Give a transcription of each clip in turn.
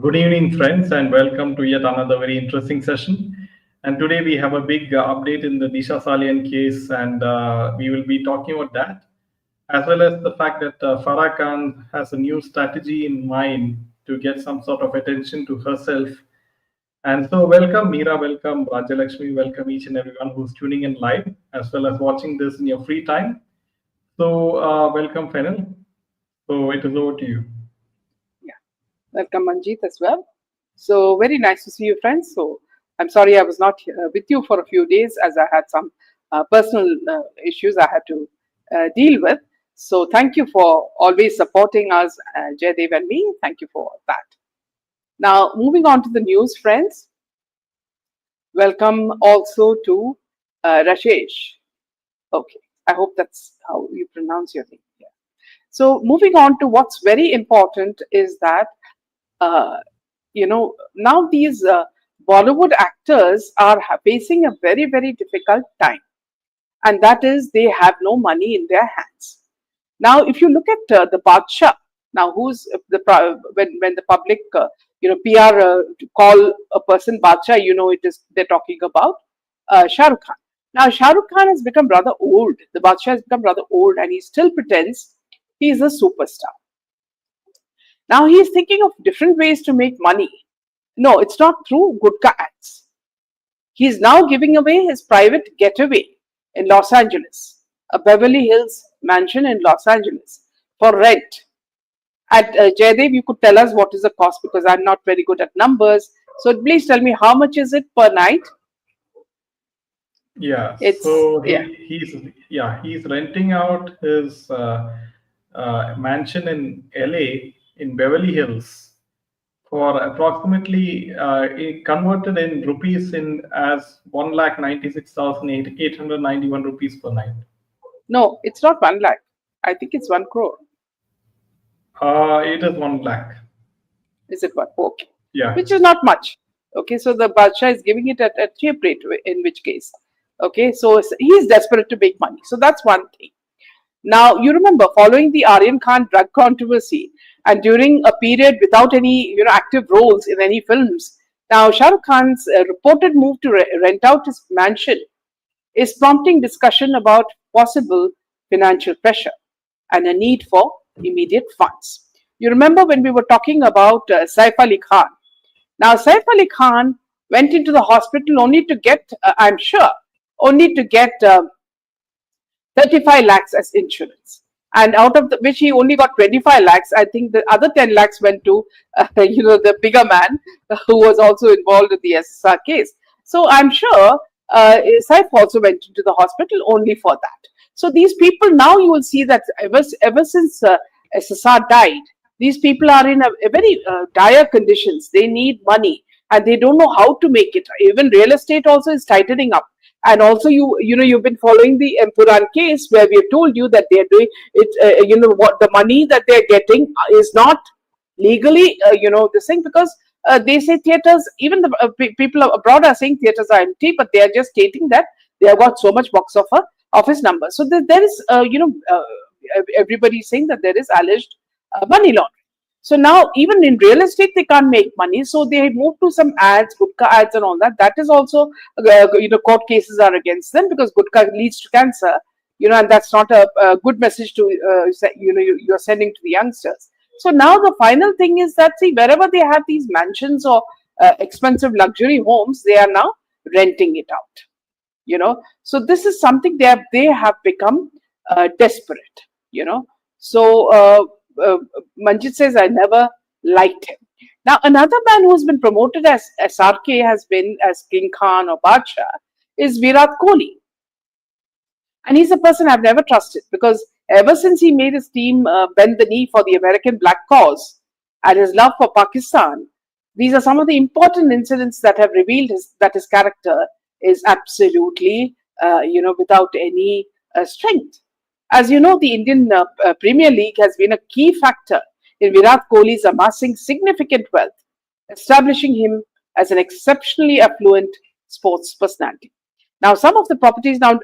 Good evening, friends, and welcome to yet another very interesting session. And today we have a big update in the Disha Salian case, and we will be talking about that, as well as the fact that Farah Khan has a new strategy in mind to get some sort of attention to herself. And so, welcome Meera, welcome Rajalakshmi, welcome each and everyone who's tuning in live, as well as watching this in your free time. So, welcome, Fennel. So, it is over to you. Yeah, welcome Manjeet as well. So very nice to see you, friends. So I'm sorry I was not with you for a few days as I had some personal issues I had to deal with. So thank you for always supporting us, Jaydev and me. Thank you for that. Now moving on to the news, friends. Welcome also to Rashesh. Okay, I hope that's how you pronounce your name. Yeah. So moving on to what's very important is that uh, now these Bollywood actors are facing a very, very difficult time, and that is they have no money in their hands. Now, if you look at the Badshah, now who's when the public PR call a person Badshah, it is they're talking about Shah Rukh Khan. Now, Shah Rukh Khan has become rather old. The Badshah has become rather old, and he still pretends he is a superstar. Now he is thinking of different ways to make money. No, it's not through Gudka ads. He is now giving away his private getaway in Los Angeles, a Beverly Hills mansion in Los Angeles, for rent. At Jaydev, you could tell us what is the cost because I'm not very good at numbers. So please tell me how much is it per night? Yeah, It's so yeah. he's renting out his mansion in LA in Beverly Hills for approximately converted in rupees in as 1,96,891 rupees per night. No, it's not 1 lakh. I think it's 1 crore. It is 1 lakh. Is it one? Okay. Yeah. Which is not much. Okay, so the Badshah is giving it at a cheap rate, in which case. Okay, so he's desperate to make money. So that's one thing. Now, you remember, following the Aryan Khan drug controversy and during a period without any active roles in any films, now Shah Rukh Khan's reported move to rent out his mansion is prompting discussion about possible financial pressure and a need for immediate funds. You remember when we were talking about Saif Ali Khan. Now, Saif Ali Khan went into the hospital only to get, I'm sure, only to get 35 lakhs as insurance. And out of which he only got 25 lakhs, I think the other 10 lakhs went to, the bigger man who was also involved in the SSR case. So I'm sure Saif also went into the hospital only for that. So these people now you will see that ever since SSR died, these people are in a very dire conditions. They need money and they don't know how to make it. Even real estate also is tightening up. And also, you've been following the Empuran case where we have told you that they are doing it. What the money that they are getting is not legally, this thing because they say theaters. Even the people abroad are saying theaters are empty, but they are just stating that they have got so much box office numbers. So there is, everybody is saying that there is alleged money laundering. So now even in real estate they can't make money. So they move to some ads, Gudka ads and all that. That is also, court cases are against them because Gudka leads to cancer, and that's not a good message to, you're sending to the youngsters. So now the final thing is that, see, wherever they have these mansions or expensive luxury homes, they are now renting it out, So this is something they have become desperate, So, Manjit says, I never liked him. Now, another man who's been promoted as SRK has been as King Khan or Badshah is Virat Kohli. And he's a person I've never trusted because ever since he made his team bend the knee for the American black cause and his love for Pakistan, these are some of the important incidents that have revealed that his character is absolutely, without any strength. As you know, the Indian Premier League has been a key factor in Virat Kohli's amassing significant wealth, establishing him as an exceptionally affluent sports personality. Now, some of the properties now,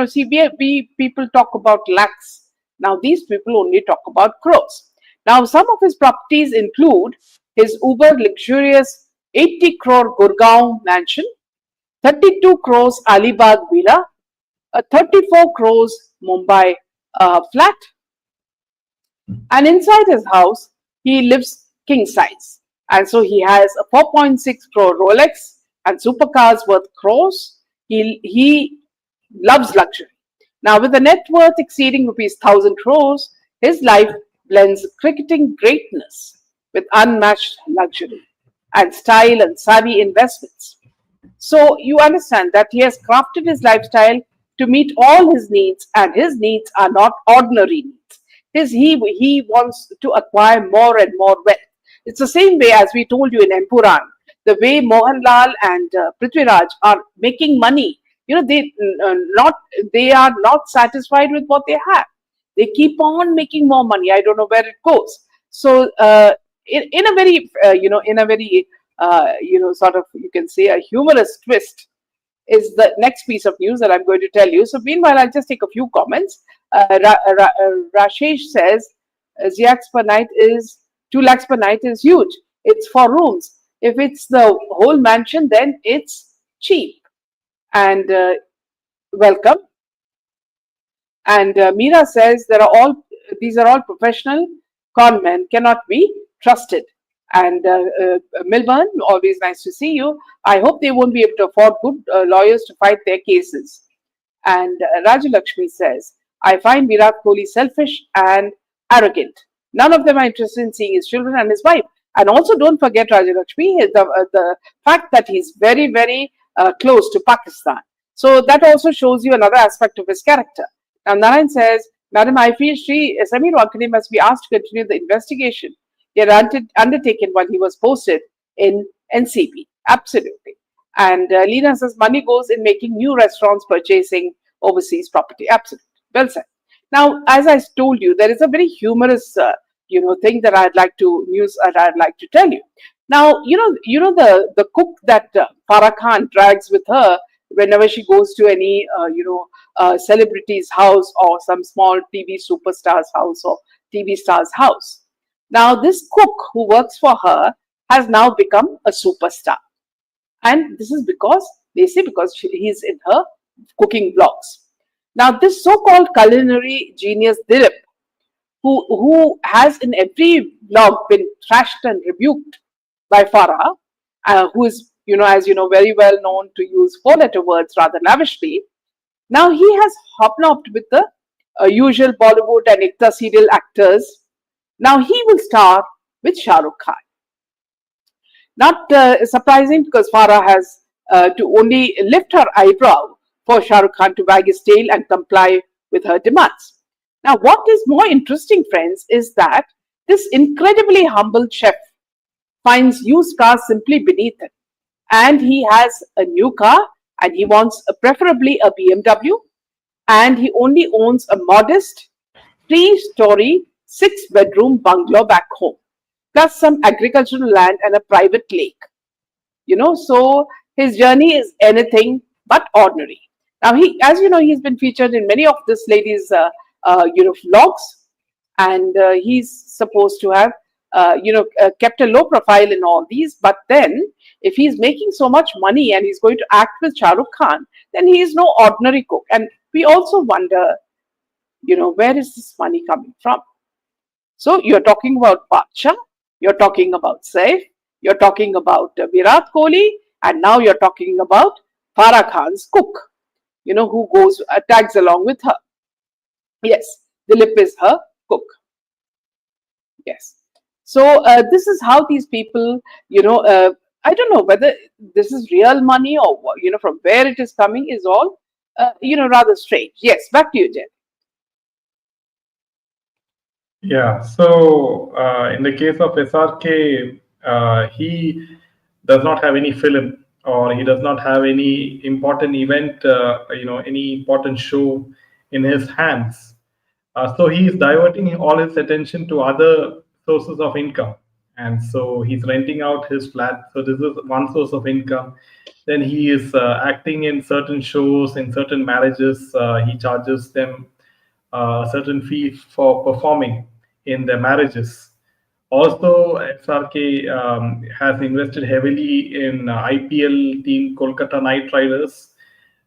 see, we people talk about lakhs. Now, these people only talk about crores. Now, some of his properties include his uber luxurious 80 crore Gurgaon mansion, 32 crores Alibag villa, a 34 crores Mumbai flat, and inside his house, he lives king size. And so he has a 4.6 crore Rolex and supercars worth crores. He loves luxury. Now, with a net worth exceeding rupees 1000 crores, his life blends cricketing greatness with unmatched luxury and style and savvy investments. So you understand that he has crafted his lifestyle to meet all his needs, and his needs are not ordinary needs. He wants to acquire more and more wealth. It's the same way as we told you in Empuran, the way Mohanlal and Prithviraj are making money. You know, they are not satisfied with what they have. They keep on making more money. I don't know where it goes. So in a very in a very sort of, you can say, a humorous twist is the next piece of news that I'm going to tell you. So meanwhile, I'll just take a few comments. Rashesh says Ziax per night is 2 lakhs per night is huge. It's for rooms. If it's the whole mansion, then it's cheap. And welcome. And Meera says these are all professional con men, cannot be trusted. And Milburn, always nice to see you. I hope they won't be able to afford good lawyers to fight their cases. And Rajalakshmi says, I find Virat Kohli selfish and arrogant. None of them are interested in seeing his children and his wife. And also, don't forget, Rajalakshmi, the fact that he's very, very close to Pakistan. So that also shows you another aspect of his character. Now, Narayan says, Madam, I feel Samir Wankade must be asked to continue the investigation he had undertaken while he was posted in NCB. Absolutely. And Leena says, money goes in making new restaurants, purchasing overseas property. Absolutely. Well said. Now, as I told you, there is a very humorous, thing that I'd like to tell you. Now, the cook that Farah Khan drags with her whenever she goes to any, celebrity's house or some small TV superstar's house or TV star's house. Now, this cook who works for her has now become a superstar. And this is because he's in her cooking vlogs. Now, this so-called culinary genius Dilip, who has in every vlog been thrashed and rebuked by Farah, who is, as you know, very well known to use 4-letter words rather lavishly. Now he has hobnobbed with the usual Bollywood and Ekta serial actors. Now he will star with Shah Rukh Khan. Not surprising, because Farah has to only lift her eyebrow for Shah Rukh Khan to wag his tail and comply with her demands. Now, what is more interesting, friends, is that this incredibly humble chef finds used cars simply beneath him. And he has a new car, and he wants preferably a BMW, and he only owns a modest 3-story, 6-bedroom bungalow back home, plus some agricultural land and a private lake. So his journey is anything but ordinary. Now, as you know, he's been featured in many of this lady's, vlogs, and he's supposed to have, kept a low profile in all these. But then, if he's making so much money and he's going to act with Shah Rukh Khan, then he is no ordinary cook. And we also wonder, where is this money coming from? So you're talking about Bacha, you're talking about Saif, you're talking about Virat Kohli, and now you're talking about Farah Khan's cook, who tags along with her. Yes, Dilip is her cook. Yes. So this is how these people, I don't know whether this is real money or, from where it is coming is all, rather strange. Yes, back to you, Jen. Yeah, so in the case of SRK, he does not have any film, or he does not have any important event, any important show in his hands. So he is diverting all his attention to other sources of income. And so he's renting out his flat. So this is one source of income. Then he is acting in certain shows, in certain marriages. He charges them a certain fee for performing in their marriages. Also, SRK has invested heavily in IPL team Kolkata Knight Riders,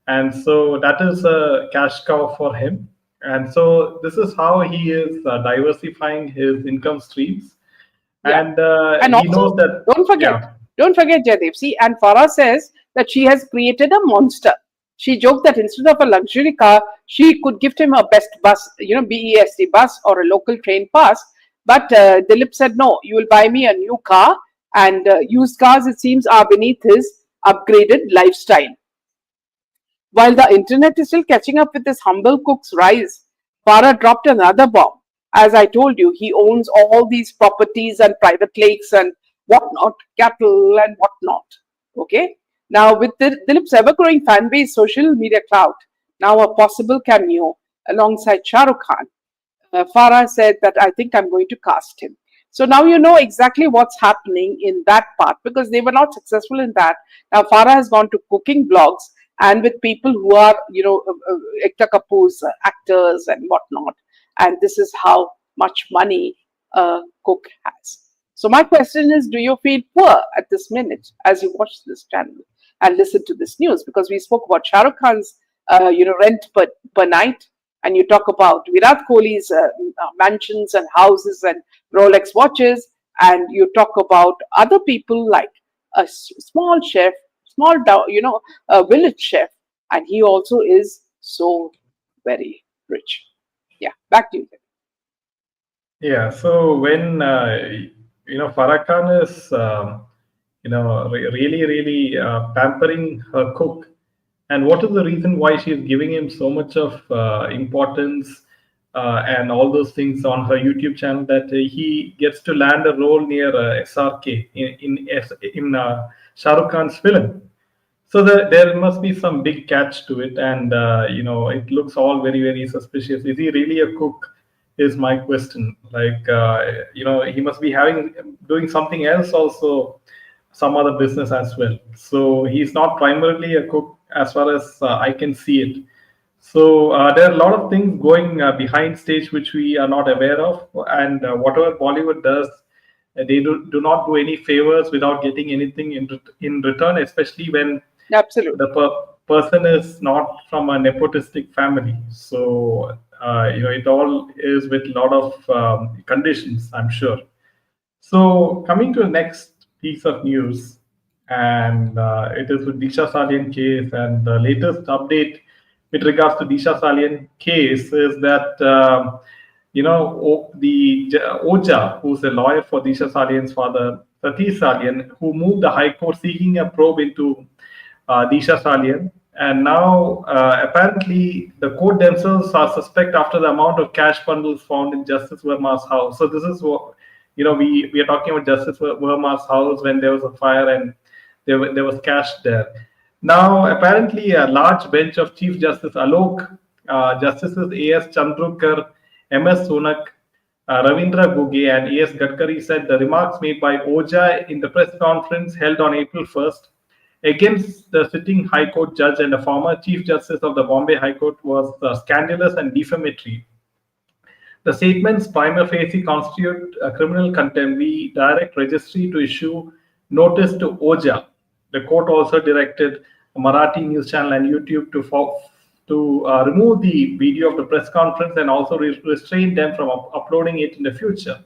and so that is a cash cow for him. And so this is how he is diversifying his income streams, Yeah. and And he also, knows that. don't forget, Yeah, don't forget, Jaidev. See, and Farah says that she has created a monster. She joked that instead of a luxury car, she could gift him a best bus, BEST bus or a local train pass. But Dilip said, no, you will buy me a new car. And used cars, it seems, are beneath his upgraded lifestyle. While the internet is still catching up with this humble cook's rise, Farah dropped another bomb. As I told you, he owns all these properties and private lakes and whatnot, cattle and whatnot. Okay. Now, with Dilip's ever growing fan base, social media clout, now a possible cameo alongside Shah Rukh Khan, Farah said that I think I'm going to cast him. So now you know exactly what's happening in that part because they were not successful in that. Now Farah has gone to cooking blogs and with people who are, Ekta Kapoor's actors and whatnot. And this is how much money a cook has. So my question is, do you feel poor at this minute as you watch this channel and listen to this news? Because we spoke about Shah Rukh Khan's, rent per night, and you talk about Virat Kohli's mansions and houses and Rolex watches, and you talk about other people like a small chef, a village chef, and he also is so very rich. Yeah, back to you. yeah. So when Farah Khan is really really pampering her cook, and what is the reason why she is giving him so much of importance and all those things on her YouTube channel, that he gets to land a role near SRK in Shah Rukh Khan's film. So there must be some big catch to it, and it looks all very very suspicious. Is he really a cook? Is my question. Like he must be doing something else also, some other business as well. So he's not primarily a cook as far as I can see it. So there are a lot of things going behind stage which we are not aware of, and whatever Bollywood does, they do not do any favors without getting anything in return, especially when Absolutely. the person is not from a nepotistic family. So it all is with a lot of conditions, I'm sure. So coming to the next piece of news, and it is with Disha Salian case, and the latest update with regards to Disha Salian case is that Oja, who's a lawyer for Disha Salian's father, Satish Salian, who moved the High Court seeking a probe into Disha Salian. And now, apparently, the court themselves are suspect after the amount of cash bundles found in Justice Verma's house. So this is what we are talking about Justice Verma's house when there was a fire and there was cash there. Now, apparently, a large bench of Chief Justice Alok, Justices A.S. Chandrukar, M.S. Sunak, Ravindra Guge, and A.S. Gadkari said the remarks made by Oja in the press conference held on April 1st against the sitting High Court judge and a former Chief Justice of the Bombay High Court was scandalous and defamatory. The statements prima facie constitute a criminal contempt. We direct registry to issue notice to Oja. The court also directed Marathi news channel and YouTube to remove the video of the press conference and also restrain them from uploading it in the future.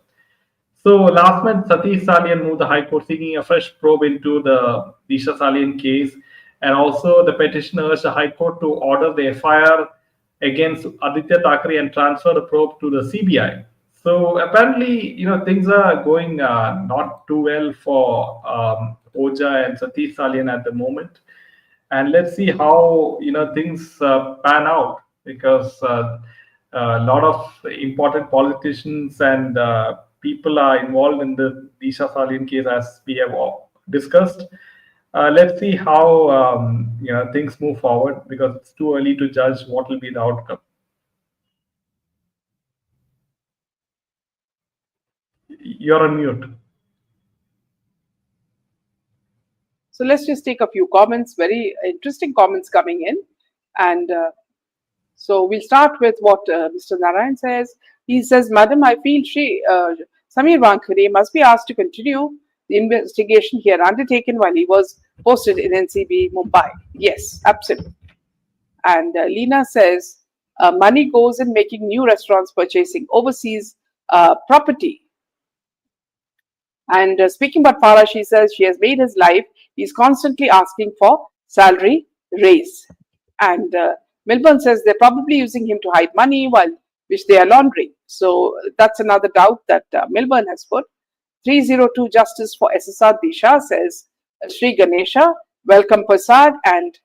So last month, Satish Salian moved the High Court seeking a fresh probe into the Disha Salian case, and also the petitioner urged the High Court to order the FIR against Aditya Thackeray and transfer the probe to the CBI. So apparently, things are going not too well for Oja and Satish Salian at the moment, and let's see how things pan out, because a lot of important politicians and people are involved in the Disha Salian case, as we have all discussed. Let's see how things move forward, because it's too early to judge what will be the outcome. You're on mute. So let's just take a few comments, very interesting comments coming in. And so we'll start with what Mr. Narayan says. He says, Madam, I feel Samir Wankhede must be asked to continue the investigation here undertaken while he was posted in NCB Mumbai. Yes, absolutely. And Lena says money goes in making new restaurants, purchasing overseas property. And speaking about Farah, she says she has made his life. He's constantly asking for salary raise. And Milburn says they're probably using him to hide money while which they are laundering. So that's another doubt that Milburn has put. 302 Justice for SSR Disha says Sri Ganesha, welcome Prasad. And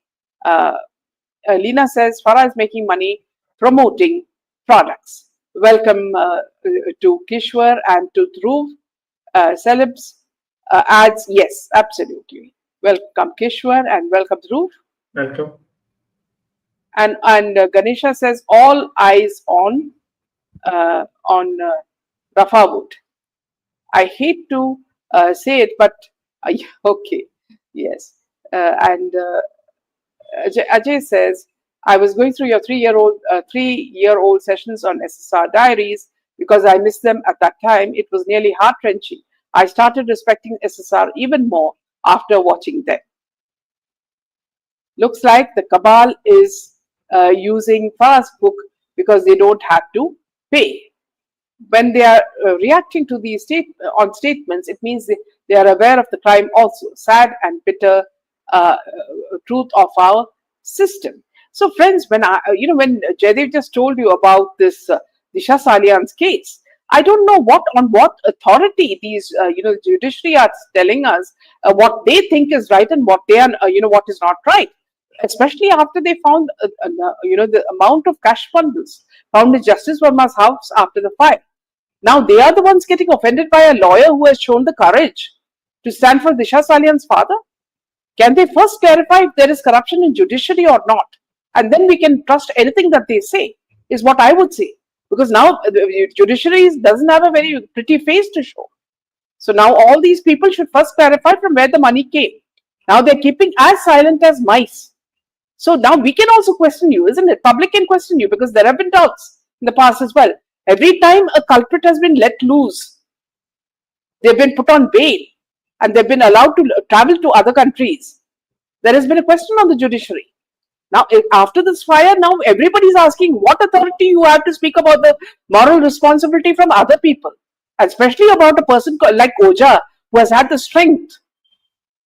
Lena says Farah is making money promoting products. Welcome to Kishwar and to Dhruv. Celebs adds yes, absolutely. Welcome Kishwar and welcome Dhruv. Welcome. And Ganesha says all eyes on Rafa Wood. I hate to say it, but okay, yes. And Ajay says, I was going through your three-year-old sessions on SSR diaries because I missed them at that time. It was nearly heart-wrenching. I started respecting SSR even more after watching them. Looks like the cabal is using Farah's book because they don't have to pay. When they are reacting to these statements, it means they are aware of the crime also. Sad and bitter truth of our system. So, friends, when when Jaidev just told you about this Disha Salian's case, I don't know on what authority these judiciary are telling us what they think is right and what they are what is not right. Especially after they found the amount of cash bundles found in Justice Verma's house after the fire. Now they are the ones getting offended by a lawyer who has shown the courage to stand for Disha Salian's father. Can they first clarify if there is corruption in judiciary or not? And then we can trust anything that they say, is what I would say. Because now the judiciary doesn't have a very pretty face to show. So now all these people should first clarify from where the money came. Now they're keeping as silent as mice. So now we can also question you, isn't it? Public can question you because there have been doubts in the past as well. Every time a culprit has been let loose, they've been put on bail and they've been allowed to travel to other countries. There has been a question on the judiciary. Now, after this fire, now everybody's asking what authority you have to speak about the moral responsibility from other people, especially about a person like Oja, who has had the strength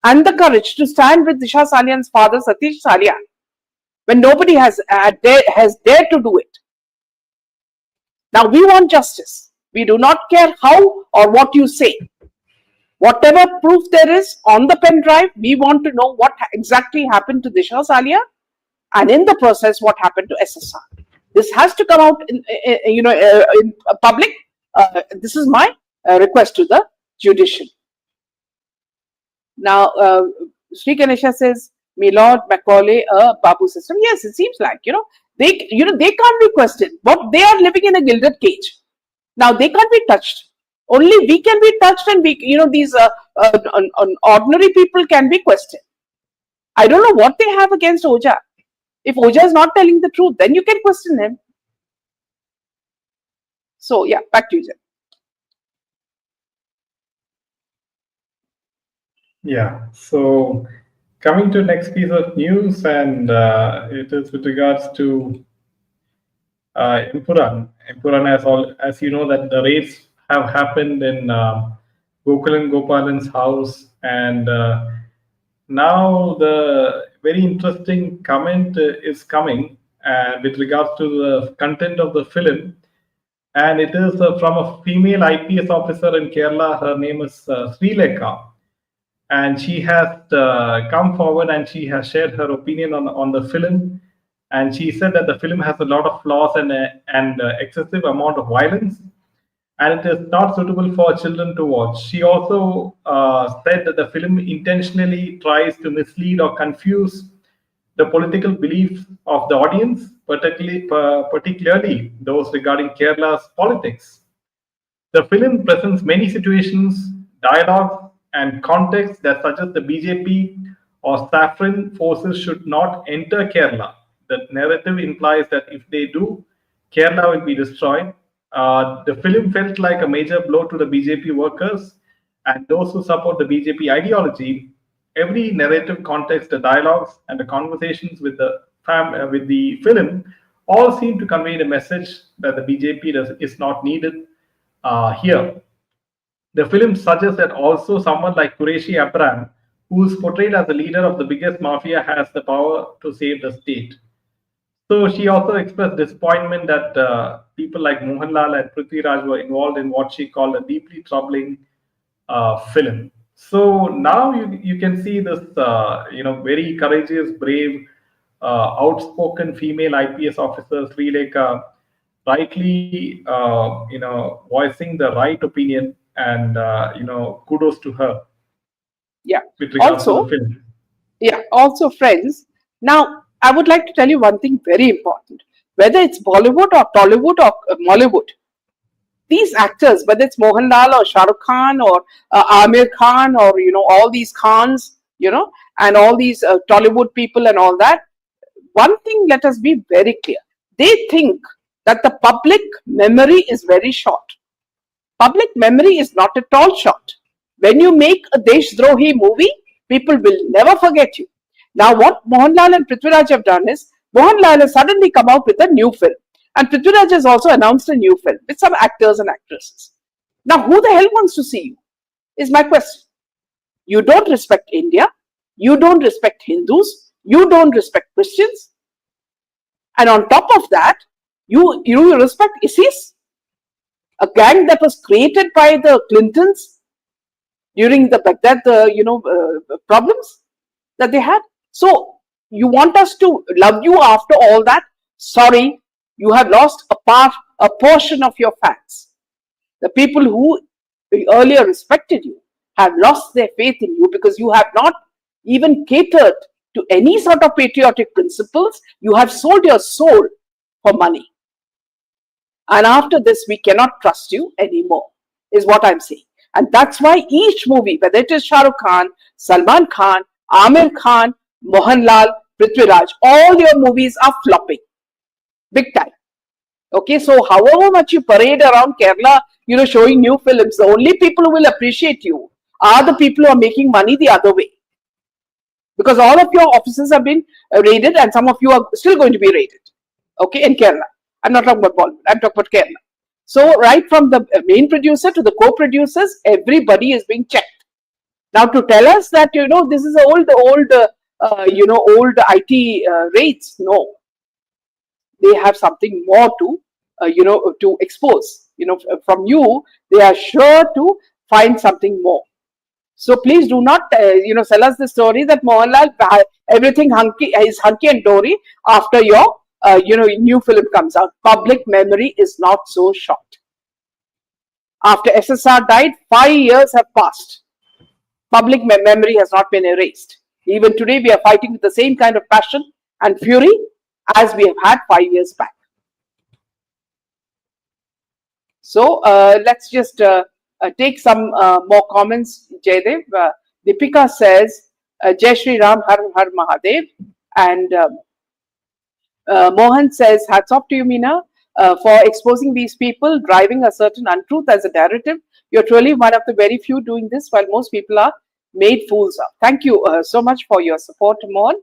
and the courage to stand with Disha Salian's father, Satish Salian, when nobody has dared to do it. Now, we want justice. We do not care how or what you say. Whatever proof there is on the pen drive, we want to know what exactly happened to Disha Salian, and in the process, what happened to SSR. This has to come out in public. This is my request to the judiciary. Now, Sri Ganesha says, Milord Macaulay, a Babu system. Yes, it seems like, they can't be questioned. But they are living in a gilded cage. Now, they can't be touched. Only we can be touched, and these ordinary people can be questioned. I don't know what they have against Oja. If Oja is not telling the truth, then you can question him. So, yeah, back to you, Jen. Yeah, so coming to next piece of news, and it is with regards to Empuran. Empuran, as you know, that the raids have happened in Gokulan Gopalan's house, and now the very interesting comment is coming with regards to the content of the film, and it is from a female IPS officer in Kerala. Her name is Sri Lekha. And she has come forward and she has shared her opinion on the film. And she said that the film has a lot of flaws and excessive amount of violence, and it is not suitable for children to watch. She also said that the film intentionally tries to mislead or confuse the political beliefs of the audience, particularly those regarding Kerala's politics. The film presents many situations, dialogues, and context that suggest the BJP or saffron forces should not enter Kerala. The narrative implies that if they do, Kerala will be destroyed. The film felt like a major blow to the BJP workers and those who support the BJP ideology. Every narrative context, the dialogues, and the conversations with with the film all seem to convey the message that the BJP is not needed here. The film suggests that also someone like Qureshi Abram, who is portrayed as the leader of the biggest mafia, has the power to save the state. So she also expressed disappointment that people like Mohanlal and Prithviraj were involved in what she called a deeply troubling film. So now you can see this very courageous, brave, outspoken female IPS officer Srilekha rightly voicing the right opinion, and kudos to her Yeah. with regards to the Also, film. yeah, also friends. Now, I would like to tell you one thing very important. Whether it's Bollywood or Tollywood or Mollywood, these actors, whether it's Mohanlal or Shah Rukh Khan or Amir Khan or all these Khans, and all these Tollywood people and all that, one thing let us be very clear. They think that the public memory is very short. Public memory is not at all short. When you make a Deshdrohi movie, people will never forget you. Now, what Mohanlal and Prithviraj have done is, Mohanlal has suddenly come out with a new film, and Prithviraj has also announced a new film with some actors and actresses. Now, who the hell wants to see you? Is my question. You don't respect India, you don't respect Hindus, you don't respect Christians, and on top of that, you respect ISIS, a gang that was created by the Clintons during the Baghdad, problems that they had. So you want us to love you after all that? Sorry, you have lost a portion of your fans. The people who earlier respected you have lost their faith in you because you have not even catered to any sort of patriotic principles. You have sold your soul for money. And after this, we cannot trust you anymore, is what I'm saying. And that's why each movie, whether it is Shah Rukh Khan, Salman Khan, Amir Khan, Mohanlal, Prithviraj, all your movies are flopping. Big time. Okay, so however much you parade around Kerala, showing new films, the only people who will appreciate you are the people who are making money the other way. Because all of your offices have been raided and some of you are still going to be raided. Okay, in Kerala. I'm not talking about Bollywood, I'm talking about Kerala. So, right from the main producer to the co-producers, everybody is being checked. Now, to tell us that, this is old IT rates, no. They have something more to, to expose. From you, they are sure to find something more. So please do not, sell us the story that Mohanlal, everything is hunky and dory after your, new film comes out. Public memory is not so short. After SSR died, 5 years have passed. Public memory has not been erased. Even today, we are fighting with the same kind of passion and fury as we have had 5 years back. So let's just take some more comments, Jaydev. Deepika says, Jai Shri Ram, Har Har Mahadev. And Mohan says, hats off to you, Meena, for exposing these people, driving a certain untruth as a narrative. You're truly one of the very few doing this, while most people are made fools of. Thank you so much for your support, Mohan.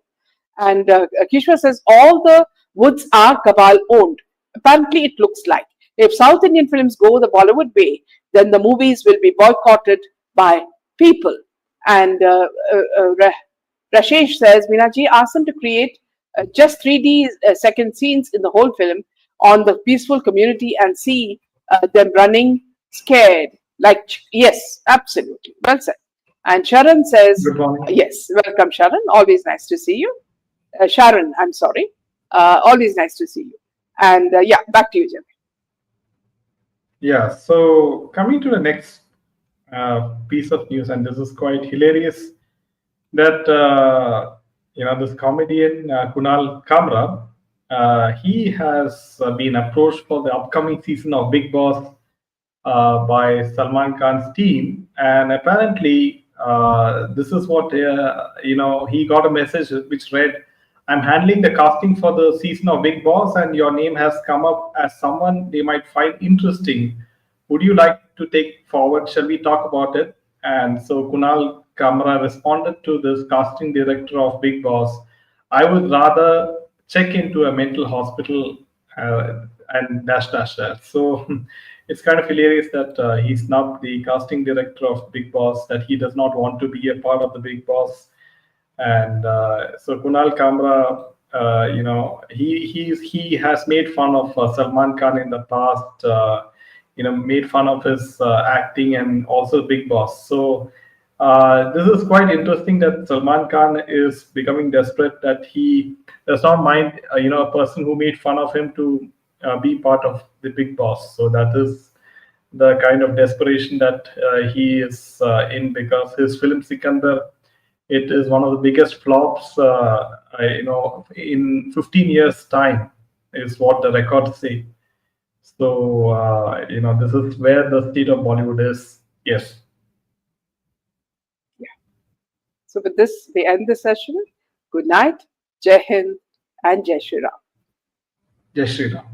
And Kishwa says, all the woods are Cabal owned. Apparently, it looks like. If South Indian films go the Bollywood way, then the movies will be boycotted by people. And Rashesh says, Meenaji asked them to create just 3D second scenes in the whole film on the peaceful community and see them running scared. Yes, absolutely. Well said. And Sharon says, Good morning. yes, welcome, Sharon. Always nice to see you. Sharon, I'm sorry. Always nice to see you. And yeah, back to you, Jim. Yeah, so coming to the next piece of news, and this is quite hilarious, that this comedian Kunal Kamra, he has been approached for the upcoming season of Big Boss by Salman Khan's team, and apparently this is what he got a message which read, I'm handling the casting for the season of Big Boss, and your name has come up as someone they might find interesting. Would you like to take forward? Shall we talk about it?" And so Kunal Kamra responded to this casting director of Big Boss, "I would rather check into a mental hospital and dash dash dash." So it's kind of hilarious that he snubbed the casting director of Big Boss, that he does not want to be a part of the Big Boss. And so Kunal Kamra, he has made fun of Salman Khan in the past. Made fun of his acting and also Big Boss. So this is quite interesting that Salman Khan is becoming desperate, that he does not mind a person who made fun of him to be part of the Big Boss. So that is the kind of desperation that he is in, because his film Sikandar, it is one of the biggest flops, in 15 years' time, is what the records say. So, this is where the state of Bollywood is. Yes. Yeah. So with this, we end the session. Good night, Jai Hind, and Jai Shri Ram. Jai Shri Ram.